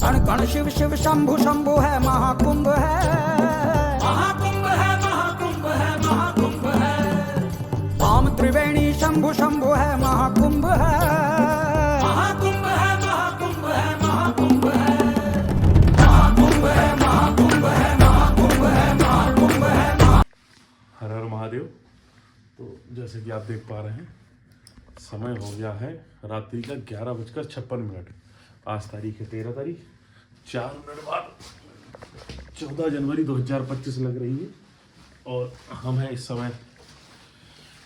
कण कण शिव शिव शंभु शंभु है, महाकुंभ है, महाकुंभ है, महाकुंभ है, महाकुंभ है। वाम त्रिवेणी शंभु शंभु है, महाकुंभ है, महाकुंभ है, महाकुंभ है, महाकुंभ है, महाकुंभ है, महाकुंभ है, महाकुंभ है, महाकुंभ है। हर हर महादेव। तो जैसे कि आप देख पा रहे हैं, समय हो गया है रात्रि का 11:56। आज तारीख है 13 तारीख, 4 मिनट बाद 14 जनवरी 2025 लग रही है और हम हैं इस समय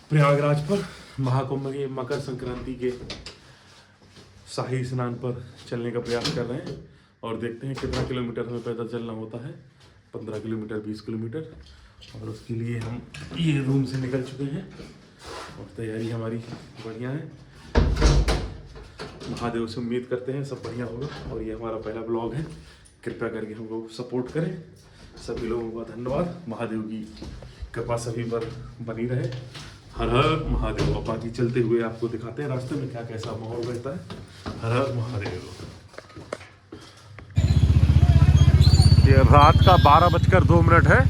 प्रयागराज पर महाकुंभ के मकर संक्रांति के शाही स्नान पर चलने का प्रयास कर रहे हैं और देखते हैं कितना किलोमीटर हमें पैदल चलना होता है। 15 किलोमीटर, 20 किलोमीटर। और उसके लिए हम ये रूम से निकल चुके हैं और तैयारी हमारी बढ़िया है। महादेव से उम्मीद करते हैं सब बढ़िया होगा और ये हमारा पहला ब्लॉग है। कृपया करके हमको सपोर्ट करें। सभी लोगों का धन्यवाद। महादेव की कृपा सभी पर बनी रहे। हर हर महादेव। और बाकी चलते हुए आपको दिखाते हैं रास्ते में क्या कैसा माहौल रहता है। हर हर महादेव। ये रात का 12:02 है।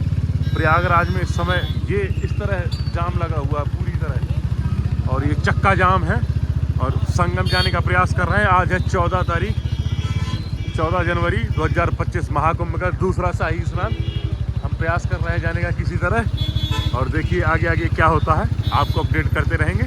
प्रयागराज में इस समय ये इस तरह जाम लगा हुआ है पूरी तरह और ये चक्का जाम है और संगम जाने का प्रयास कर रहे हैं। आज है 14 तारीख, 14 जनवरी 2025, महाकुंभ का दूसरा शाही स्नान। हम प्रयास कर रहे हैं जाने का किसी तरह और देखिए आगे आगे क्या होता है, आपको अपडेट करते रहेंगे।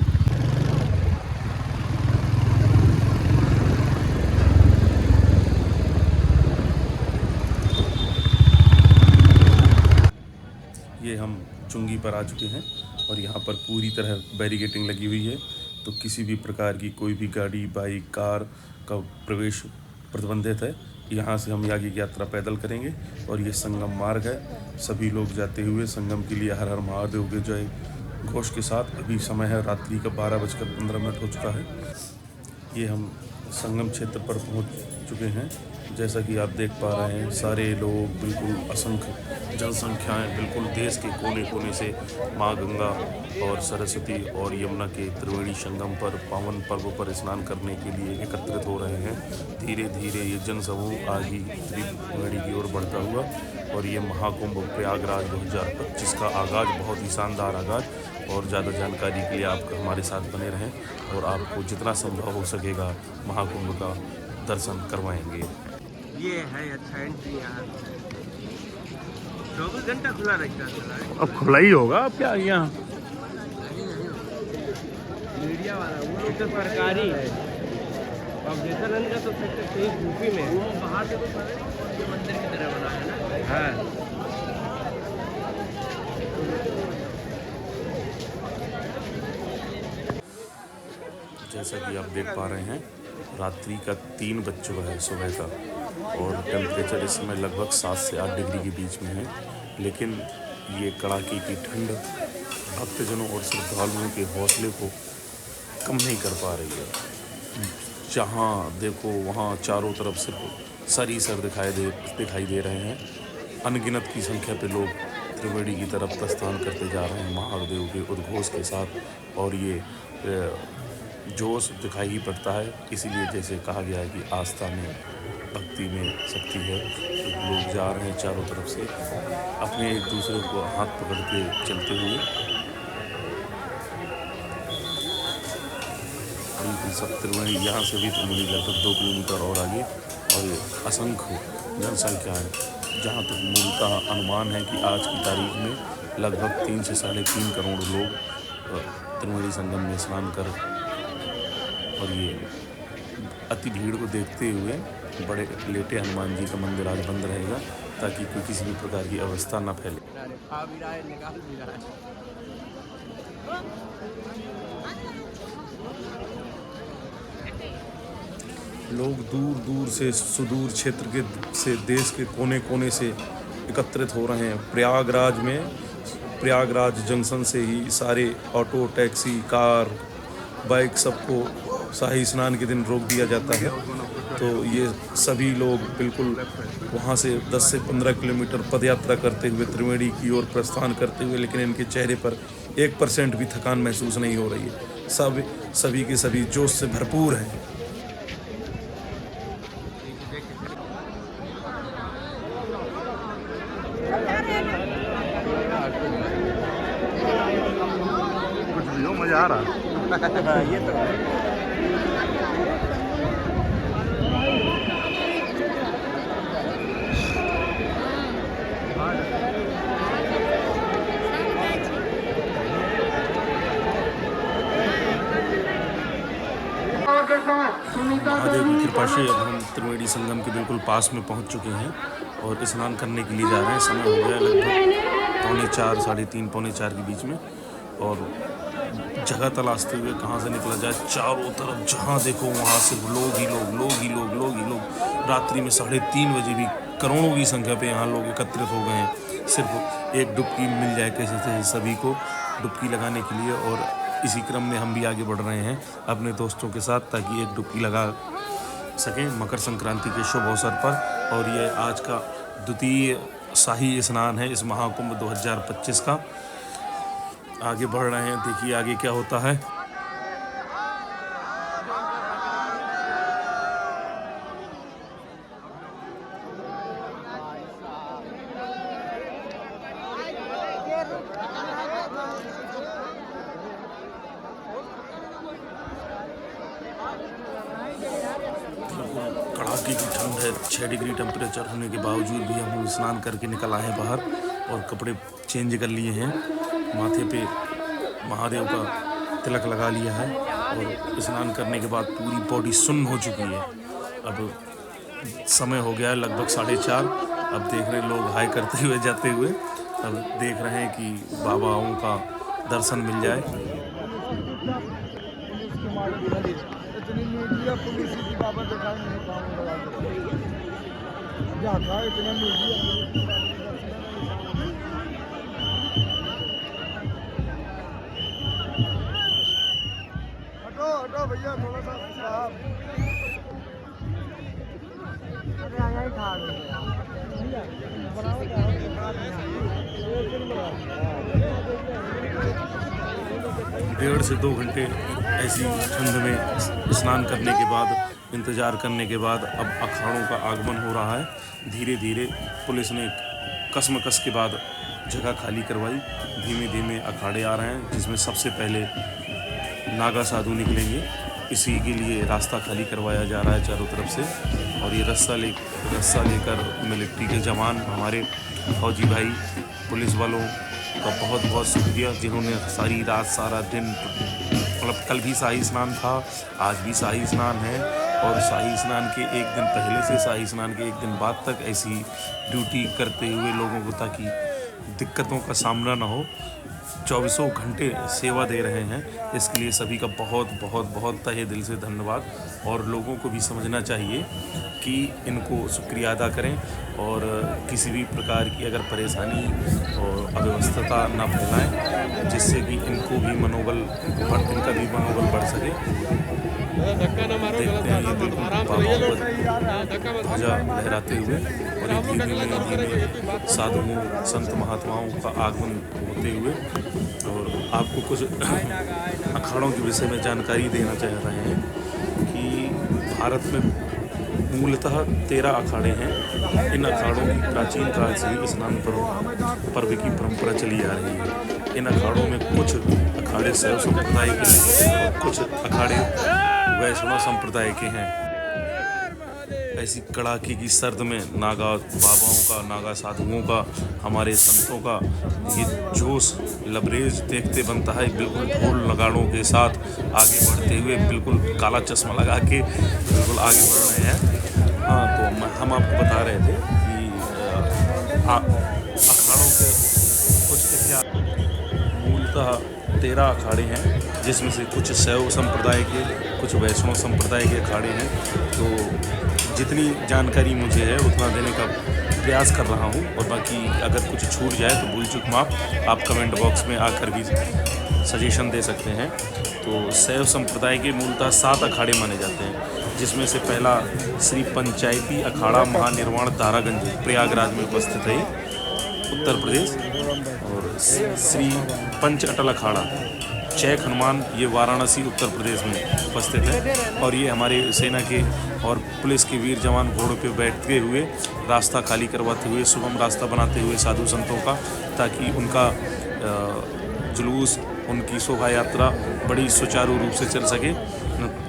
ये हम चुंगी पर आ चुके हैं और यहाँ पर पूरी तरह बैरिकेटिंग लगी हुई है, तो किसी भी प्रकार की कोई भी गाड़ी, बाइक, कार का प्रवेश प्रतिबंधित है। यहाँ से हम आगे की यात्रा पैदल करेंगे और ये संगम मार्ग है। सभी लोग जाते हुए संगम के लिए हर हर महादेव के जय घोष के साथ। अभी समय है रात्रि का 12:15 हो चुका है। ये हम संगम क्षेत्र पर पहुँच चुके हैं। जैसा कि आप देख पा रहे हैं, सारे लोग बिल्कुल असंख्य जनसंख्याएं बिल्कुल देश के कोने कोने से माँ गंगा और सरस्वती और यमुना के त्रिवेणी संगम पर पावन पर्व पर स्नान करने के लिए एकत्रित हो रहे हैं। धीरे धीरे ये जनसमूह आगे त्रिवेणी की ओर बढ़ता हुआ और ये महाकुंभ प्रयागराज 2025 का आगाज़, बहुत ही शानदार आगाज़। और ज़्यादा जानकारी के लिए आप हमारे साथ बने रहें और आपको जितना संभव हो सकेगा महाकुंभ का दर्शन करवाएंगे। ये है अच्छा एंट्री। यहाँ 24 घंटा खुला रहता है। अब खुला ही होगा। अब क्या यहाँ मीडिया वाला वो लोग तो सरकारी है। अब जैसलमेर का तो सेक्टर 23 यूपी में, वो बाहर से तो मंदिर की तरह बना है ना। हाँ, जैसा कि आप देख पा रहे हैं, रात्रि का 3 बज चुका है सुबह का और टेम्परेचर इस समय लगभग 7 से 8 डिग्री के बीच में है। लेकिन ये कड़ाके की ठंड भक्तजनों और श्रद्धालुओं के हौसले को कम नहीं कर पा रही है। जहाँ देखो वहाँ चारों तरफ सिर्फ सर ही सर दिखाई दे रहे हैं। अनगिनत की संख्या पे लोग त्रिवेणी की तरफ प्रस्थान करते जा रहे हैं महादेव के उद्घोष के साथ और ये जोश दिखाई ही पड़ता है। इसीलिए जैसे कहा गया है कि आस्था में, भक्ति में शक्ति है। तो लोग जा रहे हैं चारों तरफ से अपने एक दूसरे को हाथ पकड़ के चलते हुए। बिल्कुल सब त्रिवेणी, यहाँ से भी त्रिवेणी लगभग 2 किलोमीटर और आगे और ये असंख्य जनसंख्या है। जहाँ तक मूलतः अनुमान है कि आज की तारीख में लगभग 3 से 3.5 करोड़ लोग त्रिवेणी संगम में स्नान कर और ये अति भीड़ को देखते हुए बड़े लेटे हनुमान जी का मंदिर आज बंद रहेगा ताकि कोई किसी भी प्रकार की अवस्था न फैले। लोग दूर दूर से, सुदूर क्षेत्र के से, देश के कोने कोने से एकत्रित हो रहे हैं प्रयागराज में। प्रयागराज जंक्शन से ही सारे ऑटो, टैक्सी, कार, बाइक सबको शाही स्नान के दिन रोक दिया जाता है। तो ये सभी लोग बिल्कुल वहाँ से 10 से 15 किलोमीटर पदयात्रा करते हुए त्रिवेणी की ओर प्रस्थान करते हुए, लेकिन इनके चेहरे पर 1% भी थकान महसूस नहीं हो रही है। सभी के सभी जोश से भरपूर हैं। मजा आ रहा। हाँ ये तो है। महादेव की कृपा से अब हम त्रिवेणी संगम के बिल्कुल पास में पहुंच चुके हैं और स्नान करने के लिए जा रहे हैं। समय हो गया लगभग 3:45 3:30 4:45 के बीच में और जगह तलाशते हुए कहाँ से निकला जाए। चारों तरफ जहाँ देखो वहाँ सिर्फ लोग ही लोग, लोग ही लोग, लोग ही लोग। रात्रि में 3:30 बजे भी करोड़ों की संख्या पे यहाँ लोग एकत्रित हो गए हैं। सिर्फ एक डुबकी मिल जाए कैसे थे सभी को डुबकी लगाने के लिए। और इसी क्रम में हम भी आगे बढ़ रहे हैं अपने दोस्तों के साथ ताकि एक डुबकी लगा सकें मकर संक्रांति के शुभ अवसर पर। और ये आज का द्वितीय शाही स्नान है इस महाकुंभ 2025 का। आगे बढ़ रहे हैं, देखिए आगे क्या होता है। कड़ाके की ठंड है, 6 डिग्री टेम्परेचर होने के बावजूद भी हम स्नान करके निकल आए हैं बाहर और कपड़े चेंज कर लिए हैं। माथे पे महादेव का तिलक लगा लिया है और स्नान करने के बाद पूरी बॉडी सुन्न हो चुकी है। अब समय हो गया है लगभग 4:30। अब देख रहे हैं लोग हाई करते हुए जाते हुए। अब देख रहे हैं कि बाबाओं का दर्शन मिल जाए। हटो भैया थोड़ा सा साहब। डेढ़ से 2 घंटे ऐसी ठंड में स्नान करने के बाद, इंतज़ार करने के बाद अब अखाड़ों का आगमन हो रहा है। धीरे धीरे पुलिस ने कसमकस के बाद जगह खाली करवाई। धीमे धीमे अखाड़े आ रहे हैं जिसमें सबसे पहले नागा साधु निकलेंगे। इसी के लिए रास्ता खाली करवाया जा रहा है चारों तरफ से। और ये रस्सा लेकर मिलिट्री के जवान, हमारे फौजी भाई, पुलिस वालों का बहुत बहुत शुक्रिया जिन्होंने सारी रात सारा दिन, मतलब कल भी शाही स्नान था, आज भी शाही स्नान है और शाही स्नान के एक दिन पहले से शाही स्नान के एक दिन बाद तक ऐसी ड्यूटी करते हुए लोगों को ताकि दिक्कतों का सामना ना हो, 24 घंटे सेवा दे रहे हैं। इसके लिए सभी का बहुत बहुत बहुत तहे दिल से धन्यवाद। और लोगों को भी समझना चाहिए कि इनको शुक्रिया अदा करें और किसी भी प्रकार की अगर परेशानी और अव्यवस्था ना फैलाएं जिससे कि इनका भी मनोबल बढ़ सके। देखते हैं ये बिल्कुल ध्वजा लहराते हुए और ये धीमे साधुओं संत महात्माओं का आगमन होते हुए। और आपको कुछ अखाड़ों के विषय में जानकारी देना चाह रहे हैं कि भारत में मूलतः 13 अखाड़े हैं। इन अखाड़ों की प्राचीन काल से ही स्नान पर्व की परंपरा चली आ रही है। इन अखाड़ों में कुछ अखाड़े शैव संप्रदाय के हैं और कुछ अखाड़े वैष्णव संप्रदाय के हैं। ऐसी कड़ाके की सर्द में नागा बाबाओं का, नागा साधुओं का, हमारे संतों का ये जोश लबरेज देखते बनता है। बिल्कुल ढोल नगाड़ों के साथ आगे बढ़ते हुए, बिल्कुल काला चश्मा लगा के बिल्कुल आगे बढ़ रहे हैं। हाँ, तो हम आपको बता रहे थे कि अखाड़ों के कुछ इतिहास। मूलतः 13 अखाड़े हैं जिसमें से कुछ शैव संप्रदाय के, कुछ वैष्णव संप्रदाय के अखाड़े हैं। तो जितनी जानकारी मुझे है उतना देने का प्रयास कर रहा हूँ और बाकी अगर कुछ छूट जाए तो भूल चूक माफ, आप कमेंट बॉक्स में आकर भी सजेशन दे सकते हैं। तो शैव संप्रदाय के मूलतः 7 अखाड़े माने जाते हैं जिसमें से पहला श्री पंचायती अखाड़ा महानिर्वाण दारागंज प्रयागराज में उपस्थित है उत्तर प्रदेश। और श्री पंच अटल अखाड़ा चैक हनुमान ये वाराणसी उत्तर प्रदेश में उपस्थित है। और ये हमारे सेना के और पुलिस के वीर जवान घोड़ों पे बैठते हुए रास्ता खाली करवाते हुए, सुगम रास्ता बनाते हुए साधु संतों का, ताकि उनका जुलूस उनकी शोभा यात्रा बड़ी सुचारू रूप से चल सके।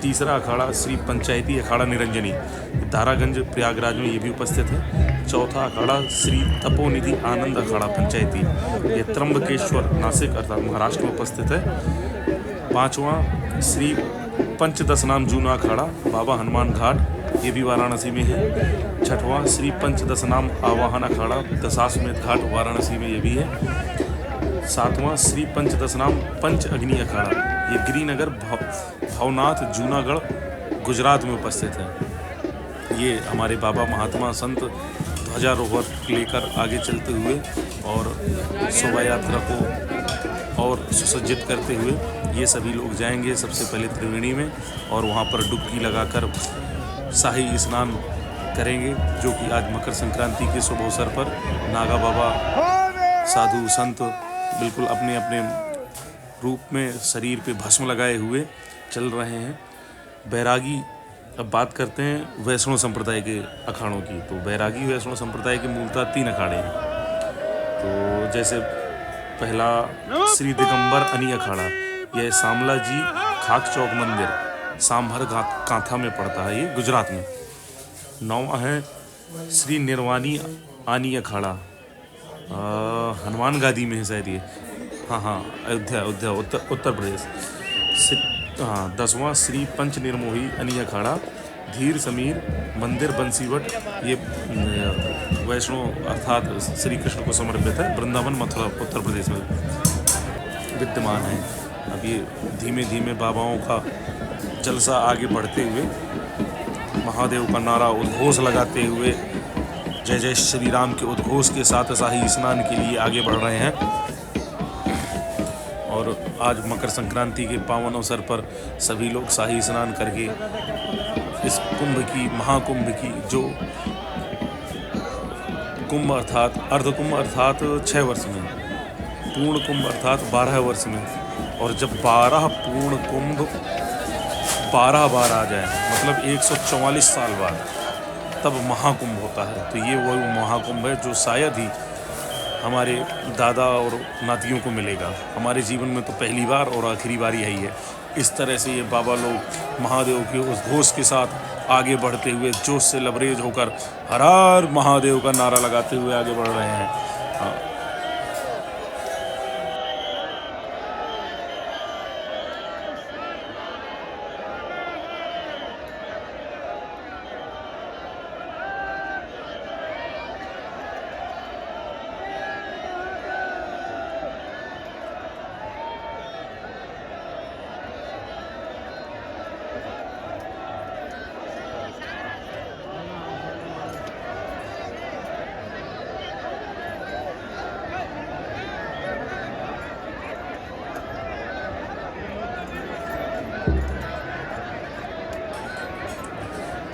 तीसरा अखाड़ा श्री पंचायती अखाड़ा निरंजनी, दारागंज प्रयागराज में ये भी उपस्थित है। चौथा अखाड़ा श्री तपोनिधि आनंद अखाड़ा पंचायती, ये त्र्यंबकेश्वर नासिक अर्थात महाराष्ट्र में उपस्थित है। पांचवा श्री पंचदशनाम जूना अखाड़ा बाबा हनुमान घाट, ये भी वाराणसी में है। छठवां श्री पंचदशनाम आवाहन अखाड़ा दशाश्वमेध घाट वाराणसी में ये भी है। सातवां श्री पंचदशनाम पंच अग्नि अखाड़ा, ये गिरिनगर भवनाथ जूनागढ़ गुजरात में उपस्थित है। ये हमारे बाबा महात्मा संत ध्वजारोहण लेकर आगे चलते हुए और शोभा यात्रा को और सुसज्जित करते हुए ये सभी लोग जाएंगे सबसे पहले त्रिवेणी में और वहाँ पर डुबकी लगाकर शाही स्नान करेंगे, जो कि आज मकर संक्रांति के शुभ अवसर पर नागा बाबा साधु संत बिल्कुल अपने अपने रूप में शरीर पे भस्म लगाए हुए चल रहे हैं। बैरागी, अब बात करते हैं वैष्णव संप्रदाय के अखाड़ों की। तो बैरागी वैष्णव संप्रदाय के मूलतः 3 अखाड़े हैं। तो जैसे पहला श्री दिगंबर अनी अखाड़ा, यह शामला जी खाक चौक मंदिर सांभर कांथा में पड़ता है, ये गुजरात में। 9वां है श्री निर्वाणी आनी अखाड़ा, हनुमान गादी में है शायद ये, हाँ अयोध्या उत्तर प्रदेश। 10वां श्री पंच निर्मोही अनी अखाड़ा धीर समीर मंदिर बंसीवट, ये वैष्णव अर्थात श्री कृष्ण को समर्पित है, वृंदावन मथुरा उत्तर प्रदेश में विद्यमान है। अब ये धीमे धीमे बाबाओं का जलसा आगे बढ़ते हुए महादेव का नारा उद्घोष लगाते हुए जय जय श्री राम के उद्घोष के साथ शाही स्नान के लिए आगे बढ़ रहे हैं। और आज मकर संक्रांति के पावन अवसर पर सभी लोग शाही स्नान करके इस कुंभ की महाकुंभ की, जो कुंभ अर्थात अर्धकुंभ अर्थात 6 वर्ष में, पूर्ण कुंभ अर्थात 12 वर्ष में, और जब 12 पूर्ण कुंभ 12 बार आ जाए, मतलब 144 साल बाद तब महाकुंभ होता है। तो ये वो महाकुंभ है जो शायद ही हमारे दादा और नातियों को मिलेगा। हमारे जीवन में तो पहली बार और आखिरी बार यही है। इस तरह से ये बाबा लोग महादेव के उस घोष के साथ आगे बढ़ते हुए जोश से लबरेज होकर हर हर महादेव का नारा लगाते हुए आगे बढ़ रहे हैं।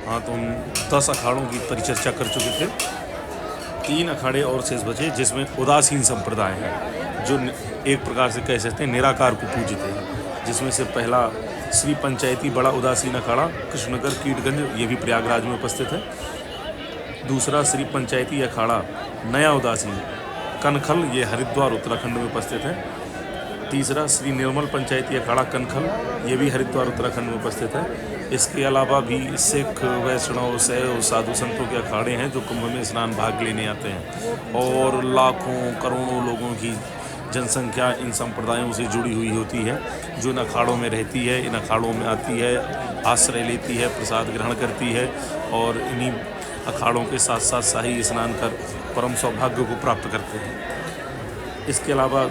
हाँ, तो हम 10 अखाड़ों की परिचर्चा कर चुके थे। 3 अखाड़े और शेष बचे, जिसमें उदासीन संप्रदाय है, जो एक प्रकार से कह सकते हैं निराकार को पूजते हैं। जिसमें से पहला श्री पंचायती बड़ा उदासीन अखाड़ा कृष्णनगर कीटगंज, ये भी प्रयागराज में उपस्थित है। दूसरा श्री पंचायती अखाड़ा नया उदासीन कनखल, ये हरिद्वार उत्तराखंड में उपस्थित है। तीसरा श्री निर्मल पंचायती अखाड़ा कनखल, ये भी हरिद्वार उत्तराखंड में उपस्थित है। इसके अलावा भी सिख वैष्णव शैव साधु संतों के अखाड़े हैं जो कुंभ में स्नान भाग लेने आते हैं, और लाखों करोड़ों लोगों की जनसंख्या इन संप्रदायों से जुड़ी हुई होती है, जो इन अखाड़ों में रहती है, इन अखाड़ों में आती है, आश्रय लेती है, प्रसाद ग्रहण करती है, और इन्हीं अखाड़ों के साथ साथ शाही स्नान कर परम सौभाग्य को प्राप्त करते हैं। इसके अलावा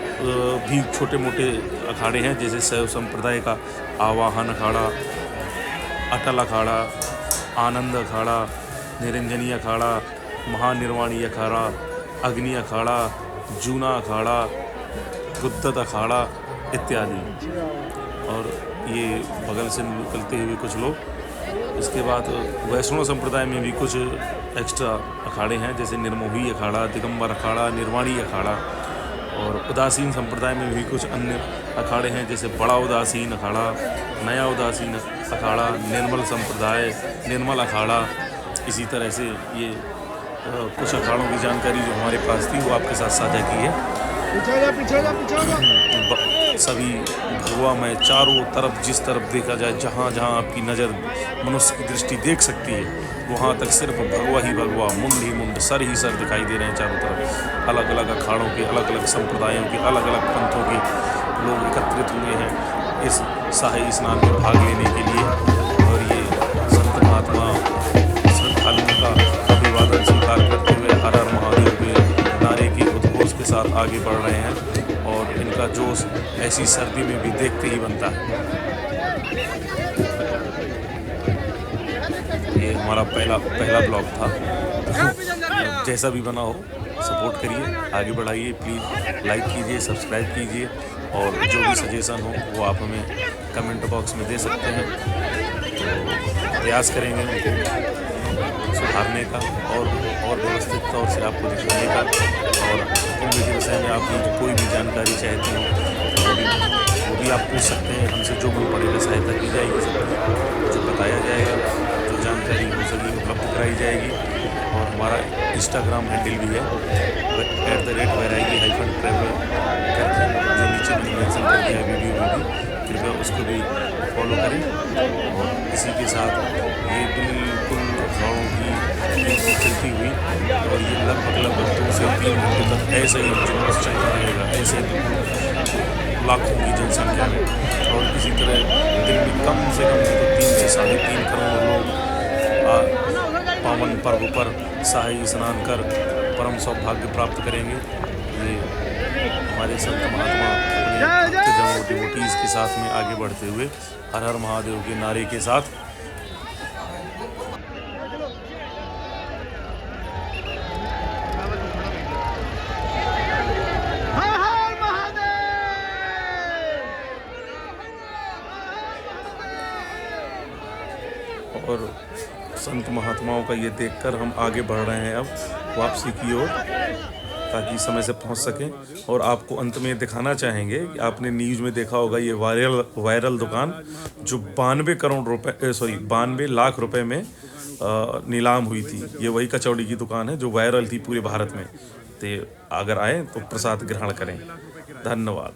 भी छोटे मोटे अखाड़े हैं, जैसे शैव संप्रदाय का आवाहन अखाड़ा, अटल अखाड़ा, आनंद अखाड़ा, निरंजनी अखाड़ा, महानिर्वाणी अखाड़ा, अग्नि अखाड़ा, जूना अखाड़ा, गुद्दत अखाड़ा इत्यादि। और ये बगल से निकलते हुए कुछ लोग। इसके बाद वैष्णव संप्रदाय में भी कुछ एक्स्ट्रा अखाड़े हैं, जैसे निर्मोही अखाड़ा, दिगंबर अखाड़ा, निर्वाणी अखाड़ा। और उदासीन संप्रदाय में भी कुछ अन्य अखाड़े हैं, जैसे बड़ा उदासीन अखाड़ा, नया उदासीन अखाड़ा, निर्मल संप्रदाय, निर्मल अखाड़ा। इसी तरह से ये कुछ अखाड़ों की जानकारी जो हमारे पास थी वो आपके साथ साझा की है। पीछे जा पीछे जा पीछे जा। सभी भगवा में चारों तरफ, जिस तरफ देखा जाए, जहाँ जहाँ आपकी नज़र मनुष्य की दृष्टि देख सकती है, वहाँ तक सिर्फ भगवा ही भगवा, मुंड ही मुंड, सर ही सर दिखाई दे रहे हैं चारों तरफ। अलग अलग अखाड़ों के, अलग अलग संप्रदायों के, अलग अलग पंथों के लोग एकत्रित हुए हैं इस शाही स्नान में भाग लेने के लिए। और ये संत महात्मा श्रद्धालुओं का अभिवादन स्वीकार करते हुए हर हर महादेव के नारे के उद्घोष के साथ आगे बढ़ रहे हैं। और इनका जोश ऐसी सर्दी में भी देखते ही बनता है। ये हमारा पहला ब्लॉग था। जैसा भी बना हो सपोर्ट करिए, आगे बढ़ाइए, प्लीज़ लाइक कीजिए, सब्सक्राइब कीजिए, और जो भी सजेशन हो वो आप हमें कमेंट बॉक्स में दे सकते हैं। तो प्रयास करेंगे उनको सुधारने का और व्यवस्थित तौर से आपको दिखाने का। और कुंभ के विषय में आप कोई भी जानकारी चाहते हो तो वो भी आप पूछ सकते हैं हमसे। जो भी पड़ेगा सहायता की जाएगी, जो बताया जाएगा, जो जानकारी हो सके उपलब्ध कराई जाएगी। और हमारा इंस्टाग्राम हैंडल भी है @vairagi-travel करके, जो नीचे मैंने मेंशन कर दिया है वीडियो में भी, कृपया उसको भी फॉलो करें। और इसी के साथ ये बिल्कुल अखाड़ों की चलती हुई, और ये लगभग 2 से 3 घंटे तक ऐसे ही जुलूस चलता रहेगा, ऐसे ही लाखों की जनसंख्या में। और इसी तरह दिन में कम से कम 3 से 3.5 करोड़ लोग पावन पर्व पर शाही स्नान कर परम सौभाग्य प्राप्त करेंगे। ये हमारे संत महात्मा अपने डिवोटीज के साथ में आगे बढ़ते हुए हर हर महादेव के नारे के साथ और संत महात्माओं का ये देखकर हम आगे बढ़ रहे हैं अब वापसी की ओर, ताकि समय से पहुंच सकें। और आपको अंत में दिखाना चाहेंगे कि आपने न्यूज़ में देखा होगा ये वायरल दुकान जो 92 लाख रुपए में नीलाम हुई थी। ये वही कचौड़ी की दुकान है जो वायरल थी पूरे भारत में। तो अगर आए तो प्रसाद ग्रहण करें। धन्यवाद।